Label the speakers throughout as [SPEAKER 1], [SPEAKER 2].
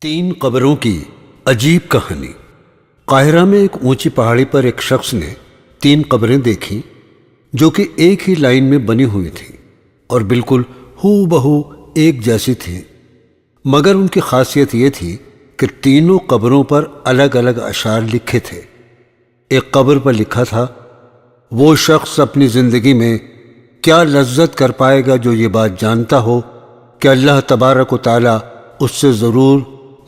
[SPEAKER 1] تین قبروں کی عجیب کہانی۔ قاہرہ میں ایک اونچی پہاڑی پر ایک شخص نے تین قبریں دیکھیں جو کہ ایک ہی لائن میں بنی ہوئی تھیں اور بالکل ہو بہو ایک جیسی تھیں، مگر ان کی خاصیت یہ تھی کہ تینوں قبروں پر الگ الگ اشعار لکھے تھے۔ ایک قبر پر لکھا تھا، وہ شخص اپنی زندگی میں کیا لذت کر پائے گا جو یہ بات جانتا ہو کہ اللہ تبارک و تعالی اس سے ضرور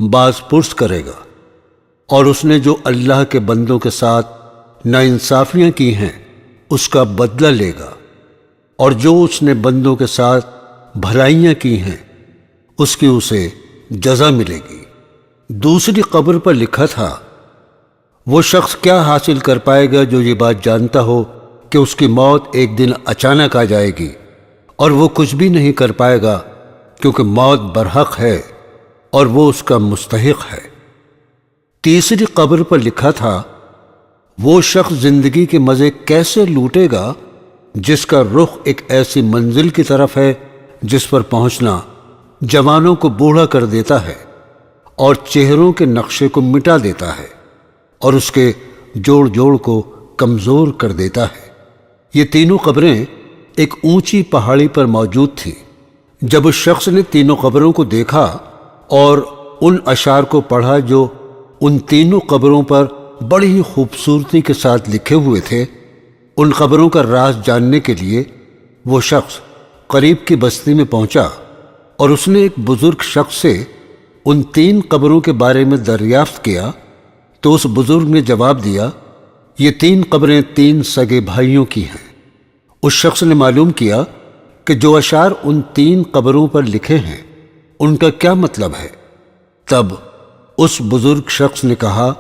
[SPEAKER 1] باز پرس کرے گا، اور اس نے جو اللہ کے بندوں کے ساتھ ناانصافیاں کی ہیں اس کا بدلہ لے گا، اور جو اس نے بندوں کے ساتھ بھلائیاں کی ہیں اس کی اسے جزا ملے گی۔ دوسری قبر پر لکھا تھا، وہ شخص کیا حاصل کر پائے گا جو یہ بات جانتا ہو کہ اس کی موت ایک دن اچانک آ جائے گی اور وہ کچھ بھی نہیں کر پائے گا کیونکہ موت برحق ہے اور وہ اس کا مستحق ہے۔ تیسری قبر پر لکھا تھا، وہ شخص زندگی کے مزے کیسے لوٹے گا جس کا رخ ایک ایسی منزل کی طرف ہے جس پر پہنچنا جوانوں کو بوڑھا کر دیتا ہے اور چہروں کے نقشے کو مٹا دیتا ہے اور اس کے جوڑ جوڑ کو کمزور کر دیتا ہے۔ یہ تینوں قبریں ایک اونچی پہاڑی پر موجود تھیں۔ جب اس شخص نے تینوں قبروں کو دیکھا اور ان اشعار کو پڑھا جو ان تینوں قبروں پر بڑی ہی خوبصورتی کے ساتھ لکھے ہوئے تھے، ان قبروں کا راز جاننے کے لیے وہ شخص قریب کی بستی میں پہنچا اور اس نے ایک بزرگ شخص سے ان تین قبروں کے بارے میں دریافت کیا تو اس بزرگ نے جواب دیا، یہ تین قبریں تین سگے بھائیوں کی ہیں۔ اس شخص نے معلوم کیا کہ جو اشعار ان تین قبروں پر لکھے ہیں ان کا کیا مطلب ہے۔ تب اس بزرگ شخص نے کہا،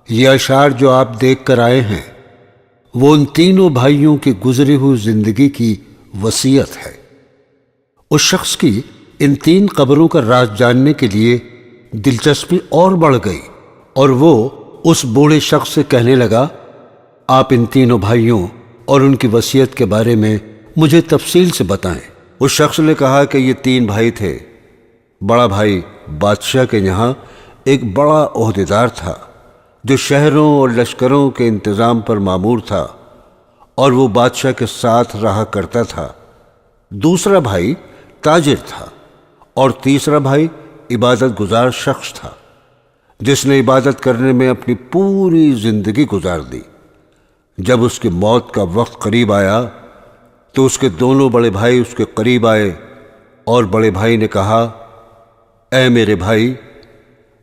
[SPEAKER 1] یہ اشعار جو آپ دیکھ کر آئے ہیں وہ ان تینوں بھائیوں کی گزری ہوئی زندگی کی وصیت ہے۔ اس شخص کی ان تین قبروں کا راز جاننے کے لیے دلچسپی اور بڑھ گئی اور وہ اس بوڑھے شخص سے کہنے لگا، آپ ان تینوں بھائیوں اور ان کی وصیت کے بارے میں مجھے تفصیل سے بتائیں۔ اس شخص نے کہا کہ یہ تین بھائی تھے۔ بڑا بھائی بادشاہ کے یہاں ایک بڑا عہدیدار تھا جو شہروں اور لشکروں کے انتظام پر مامور تھا اور وہ بادشاہ کے ساتھ رہا کرتا تھا۔ دوسرا بھائی تاجر تھا اور تیسرا بھائی عبادت گزار شخص تھا جس نے عبادت کرنے میں اپنی پوری زندگی گزار دی۔ جب اس کی موت کا وقت قریب آیا تو اس کے دونوں بڑے بھائی اس کے قریب آئے اور بڑے بھائی نے کہا، اے میرے بھائی،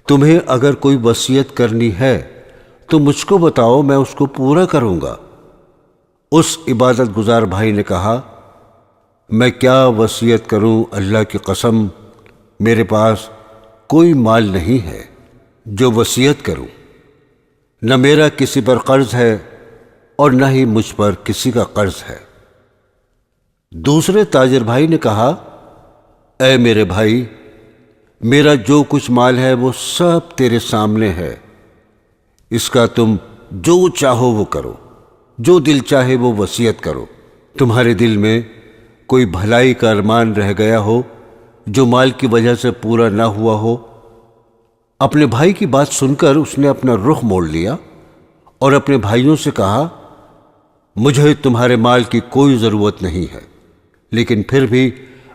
[SPEAKER 1] تمہیں اگر کوئی وصیت کرنی ہے تو مجھ کو بتاؤ، میں اس کو پورا کروں گا۔ اس عبادت گزار بھائی نے کہا، میں کیا وصیت کروں، اللہ کی قسم میرے پاس کوئی مال نہیں ہے جو وصیت کروں، نہ میرا کسی پر قرض ہے اور نہ ہی مجھ پر کسی کا قرض ہے۔ دوسرے تاجر بھائی نے کہا، اے میرے بھائی، میرا جو کچھ مال ہے وہ سب تیرے سامنے ہے، اس کا تم جو چاہو وہ کرو، جو دل چاہے وہ وصیت کرو۔ تمہارے دل میں کوئی بھلائی کا ارمان رہ گیا ہو جو مال کی وجہ سے پورا نہ ہوا ہو۔ اپنے بھائی کی بات سن کر اس نے اپنا رخ موڑ لیا اور اپنے بھائیوں سے کہا، مجھے تمہارے مال کی کوئی ضرورت نہیں ہے، لیکن پھر بھی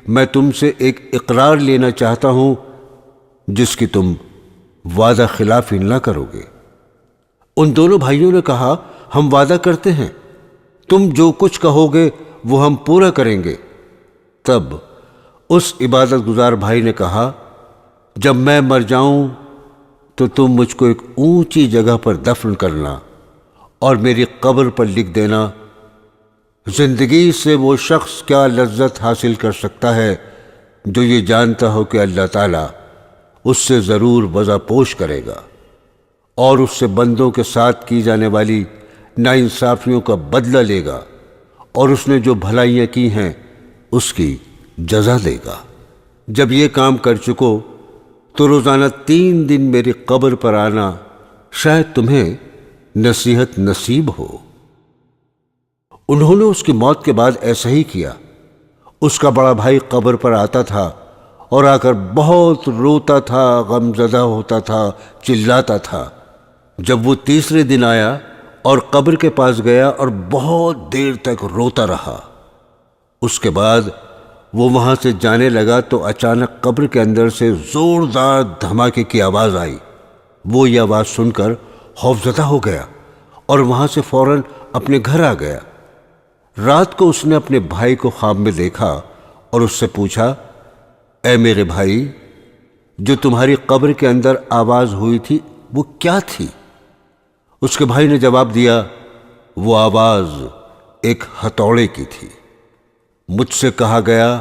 [SPEAKER 1] میں تم سے ایک اقرار لینا چاہتا ہوں جس کی تم وعدہ خلافی نہ کرو گے۔ ان دونوں بھائیوں نے کہا، ہم وعدہ کرتے ہیں، تم جو کچھ کہو گے وہ ہم پورا کریں گے۔ تب اس عبادت گزار بھائی نے کہا، جب میں مر جاؤں تو تم مجھ کو ایک اونچی جگہ پر دفن کرنا اور میری قبر پر لکھ دینا، زندگی سے وہ شخص کیا لذت حاصل کر سکتا ہے جو یہ جانتا ہو کہ اللہ تعالیٰ اس سے ضرور وضع پوش کرے گا اور اس سے بندوں کے ساتھ کی جانے والی ناانصافیوں کا بدلہ لے گا اور اس نے جو بھلائیاں کی ہیں اس کی جزا دے گا۔ جب یہ کام کر چکو تو روزانہ 3 دن میری قبر پر آنا، شاید تمہیں نصیحت نصیب ہو۔ انہوں نے اس کی موت کے بعد ایسا ہی کیا۔ اس کا بڑا بھائی قبر پر آتا تھا اور آ کر بہت روتا تھا، غمزدہ ہوتا تھا، چلاتا تھا۔ جب وہ تیسرے دن آیا اور قبر کے پاس گیا اور بہت دیر تک روتا رہا، اس کے بعد وہ وہاں سے جانے لگا تو اچانک قبر کے اندر سے زوردار دھماکے کی آواز آئی۔ وہ یہ آواز سن کر خوفزدہ ہو گیا اور وہاں سے فوراً اپنے گھر آ گیا۔ رات کو اس نے اپنے بھائی کو خواب میں دیکھا اور اس سے پوچھا، اے میرے بھائی، جو تمہاری قبر کے اندر آواز ہوئی تھی وہ کیا تھی؟ اس کے بھائی نے جواب دیا، وہ آواز ایک ہتھوڑے کی تھی۔ مجھ سے کہا گیا،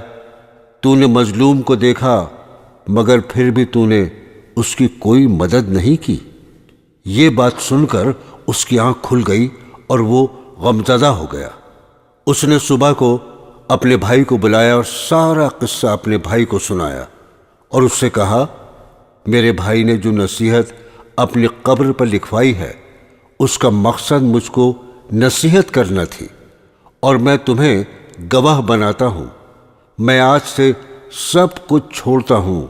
[SPEAKER 1] تو نے مظلوم کو دیکھا مگر پھر بھی تو نے اس کی کوئی مدد نہیں کی۔ یہ بات سن کر اس کی آنکھ کھل گئی اور وہ غمزدہ ہو گیا۔ اس نے صبح کو اپنے بھائی کو بلایا اور سارا قصہ اپنے بھائی کو سنایا اور اس سے کہا، میرے بھائی نے جو نصیحت اپنی قبر پر لکھوائی ہے اس کا مقصد مجھ کو نصیحت کرنا تھی، اور میں تمہیں گواہ بناتا ہوں۔ میں آج سے سب کچھ چھوڑتا ہوں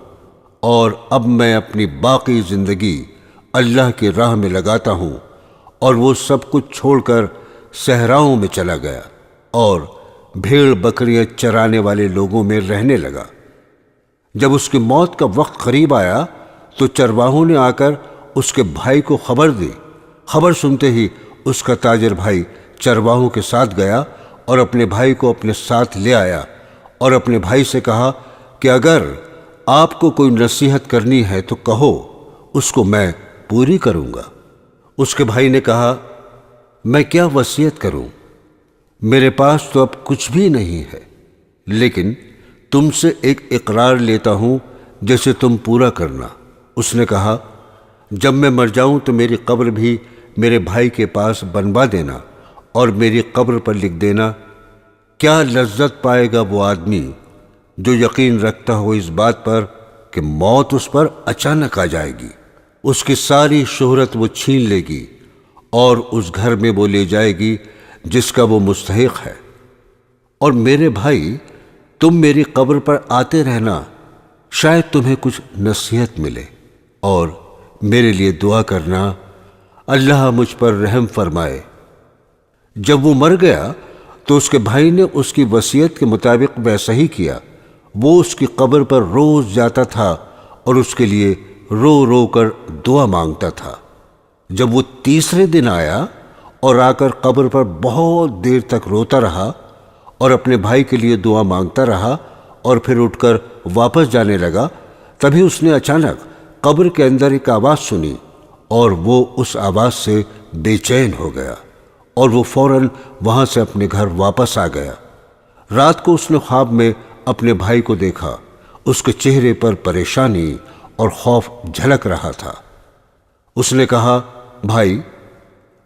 [SPEAKER 1] اور اب میں اپنی باقی زندگی اللہ کی راہ میں لگاتا ہوں۔ اور وہ سب کچھ چھوڑ کر صحراؤں میں چلا گیا اور بھیڑ بکریاں چرانے والے لوگوں میں رہنے لگا۔ جب اس کی موت کا وقت قریب آیا تو چرواہوں نے آ کر اس کے بھائی کو خبر دی۔ خبر سنتے ہی اس کا تاجر بھائی چرواہوں کے ساتھ گیا اور اپنے بھائی کو اپنے ساتھ لے آیا اور اپنے بھائی سے کہا کہ اگر آپ کو کوئی نصیحت کرنی ہے تو کہو، اس کو میں پوری کروں گا۔ اس کے بھائی نے کہا، میں کیا وصیت کروں؟ میرے پاس تو اب کچھ بھی نہیں ہے، لیکن تم سے ایک اقرار لیتا ہوں جسے تم پورا کرنا۔ اس نے کہا، جب میں مر جاؤں تو میری قبر بھی میرے بھائی کے پاس بنوا دینا اور میری قبر پر لکھ دینا، کیا لذت پائے گا وہ آدمی جو یقین رکھتا ہو اس بات پر کہ موت اس پر اچانک آ جائے گی۔ اس کی ساری شہرت وہ چھین لے گی اور اس گھر میں وہ لے جائے گی جس کا وہ مستحق ہے۔ اور میرے بھائی، تم میری قبر پر آتے رہنا، شاید تمہیں کچھ نصیحت ملے، اور میرے لیے دعا کرنا، اللہ مجھ پر رحم فرمائے۔ جب وہ مر گیا تو اس کے بھائی نے اس کی وصیت کے مطابق ویسا ہی کیا۔ وہ اس کی قبر پر روز جاتا تھا اور اس کے لیے رو رو کر دعا مانگتا تھا۔ جب وہ تیسرے دن آیا اور آ کر قبر پر بہت دیر تک روتا رہا اور اپنے بھائی کے لیے دعا مانگتا رہا اور پھر اٹھ کر واپس جانے لگا، تبھی اس نے اچانک قبر کے اندر ایک آواز سنی اور وہ اس آواز سے بے چین ہو گیا اور وہ فوراً وہاں سے اپنے گھر واپس آ گیا۔ رات کو اس نے خواب میں اپنے بھائی کو دیکھا۔ اس کے چہرے پر پریشانی اور خوف جھلک رہا تھا۔ اس نے کہا، بھائی،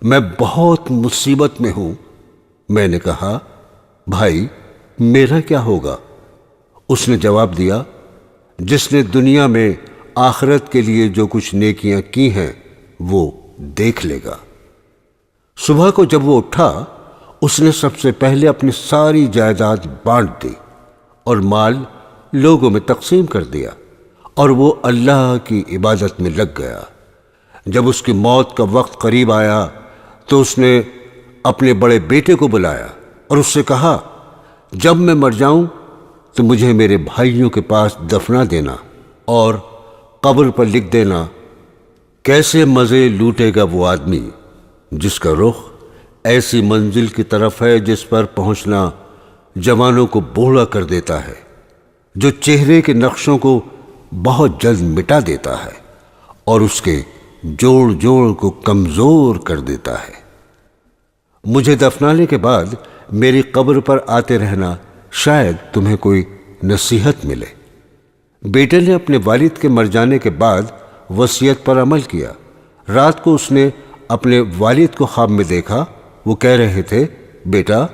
[SPEAKER 1] میں بہت مصیبت میں ہوں۔ میں نے کہا، بھائی، میرا کیا ہوگا؟ اس نے جواب دیا، جس نے دنیا میں آخرت کے لیے جو کچھ نیکیاں کی ہیں وہ دیکھ لے گا۔ صبح کو جب وہ اٹھا، اس نے سب سے پہلے اپنی ساری جائیداد بانٹ دی اور مال لوگوں میں تقسیم کر دیا، اور وہ اللہ کی عبادت میں لگ گیا۔ جب اس کی موت کا وقت قریب آیا تو اس نے اپنے بڑے بیٹے کو بلایا اور اس سے کہا، جب میں مر جاؤں تو مجھے میرے بھائیوں کے پاس دفنا دینا اور قبر پر لکھ دینا، کیسے مزے لوٹے گا وہ آدمی جس کا رخ ایسی منزل کی طرف ہے جس پر پہنچنا جوانوں کو بوڑھا کر دیتا ہے، جو چہرے کے نقشوں کو بہت جلد مٹا دیتا ہے اور اس کے جوڑ جوڑ کو کمزور کر دیتا ہے۔ مجھے دفنانے کے بعد میری قبر پر آتے رہنا، شاید تمہیں کوئی نصیحت ملے۔ بیٹے نے اپنے والد کے مر جانے کے بعد وصیت پر عمل کیا۔ رات کو اس نے اپنے والد کو خواب میں دیکھا۔ وہ کہہ رہے تھے، بیٹا،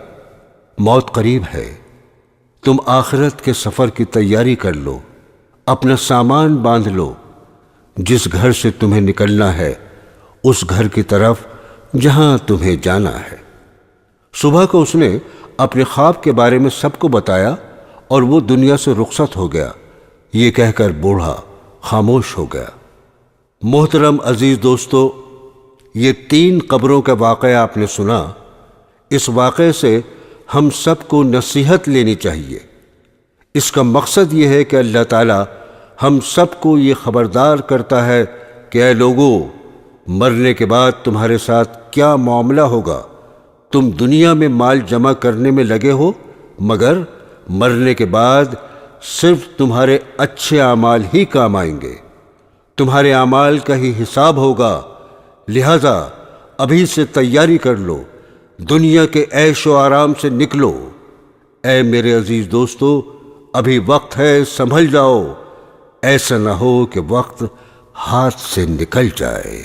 [SPEAKER 1] موت قریب ہے، تم آخرت کے سفر کی تیاری کر لو، اپنا سامان باندھ لو، جس گھر سے تمہیں نکلنا ہے اس گھر کی طرف جہاں تمہیں جانا ہے۔ صبح کو اس نے اپنے خواب کے بارے میں سب کو بتایا اور وہ دنیا سے رخصت ہو گیا۔ یہ کہہ کر بوڑھا خاموش ہو گیا۔ محترم عزیز دوستو، یہ 3 قبروں کا واقعہ آپ نے سنا۔ اس واقعے سے ہم سب کو نصیحت لینی چاہیے۔ اس کا مقصد یہ ہے کہ اللہ تعالی ہم سب کو یہ خبردار کرتا ہے کہ اے لوگو، مرنے کے بعد تمہارے ساتھ کیا معاملہ ہوگا۔ تم دنیا میں مال جمع کرنے میں لگے ہو، مگر مرنے کے بعد صرف تمہارے اچھے اعمال ہی کام آئیں گے۔ تمہارے اعمال کا ہی حساب ہوگا، لہذا ابھی سے تیاری کر لو، دنیا کے عیش و آرام سے نکلو۔ اے میرے عزیز دوستو، ابھی وقت ہے، سنبھل جاؤ، ایسا نہ ہو کہ وقت ہاتھ سے نکل جائے۔